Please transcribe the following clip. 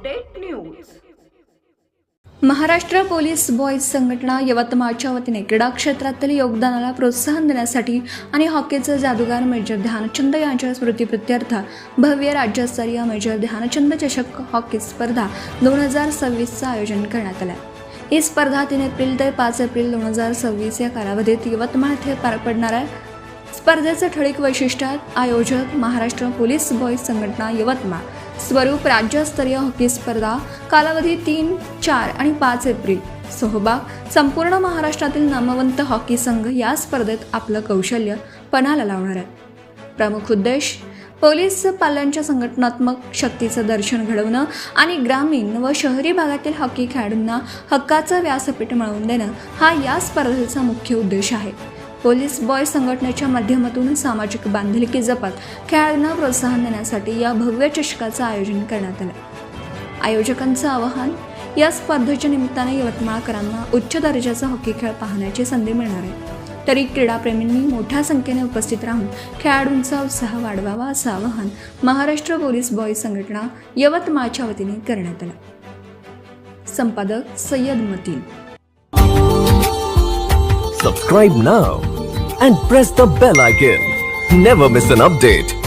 Update news. Maharashtra police boys संघटना यवतमाळच्या वतीने क्रीडा क्षेत्रातील योगदानाला प्रोत्साहन देण्यासाठी आणि हॉकीचे जादूगार मेजर ध्यानचंद यांच्या स्मृतिप्रित्यर्थ भव्य राज्यस्तरीय मेजर ध्यानचंद चषक हॉकी स्पर्धा 2026चं आयोजन करण्यात आलं। ही स्पर्धा 3 एप्रिल ते 5 एप्रिल 2026 या कालावधीत यवतमाळ येथे पार पडणार आहे। स्पर्धेचं ठळक वैशिष्ट्य आयोजक महाराष्ट्र पोलीस बॉयज संघटना यवतमाळ। स्वरूप राज्यस्तरीय हॉकी स्पर्धा, कालावधी 3, 4 आणि 5 एप्रिल। सहभाग संपूर्ण महाराष्ट्रातील नामवंत हॉकी संघ या स्पर्धेत आपलं कौशल्य पणाला लावणार आहे। प्रमुख उद्देश पोलीस पाल्यांच्या संघटनात्मक शक्तीचं दर्शन घडवणं आणि ग्रामीण व शहरी भागातील हॉकी खेळाडूंना हक्काचं व्यासपीठ मिळवून देणं हा या स्पर्धेचा मुख्य उद्देश आहे। पोलीस बॉय संघटनेच्या माध्यमातून सामाजिक बांधिलकी जपत खेळाडूंना प्रोत्साहन देण्यासाठी या भव्य चषकाचं आयोजन करण्यात आलं। आयोजकांचं आवाहन, या स्पर्धेच्या निमित्ताने यवतमाळकरांना उच्च दर्जाचा हॉकी खेळ पाहण्याची संधी मिळणार आहे। तरी क्रीडाप्रेमींनी मोठ्या संख्येने उपस्थित राहून खेळाडूंचा उत्साह वाढवावा असं आवाहन महाराष्ट्र पोलीस बॉय संघटना यवतमाळच्या वतीने करण्यात आलं। संपादक Syed Mateen. Subscribe now and press the bell icon. Never miss an update.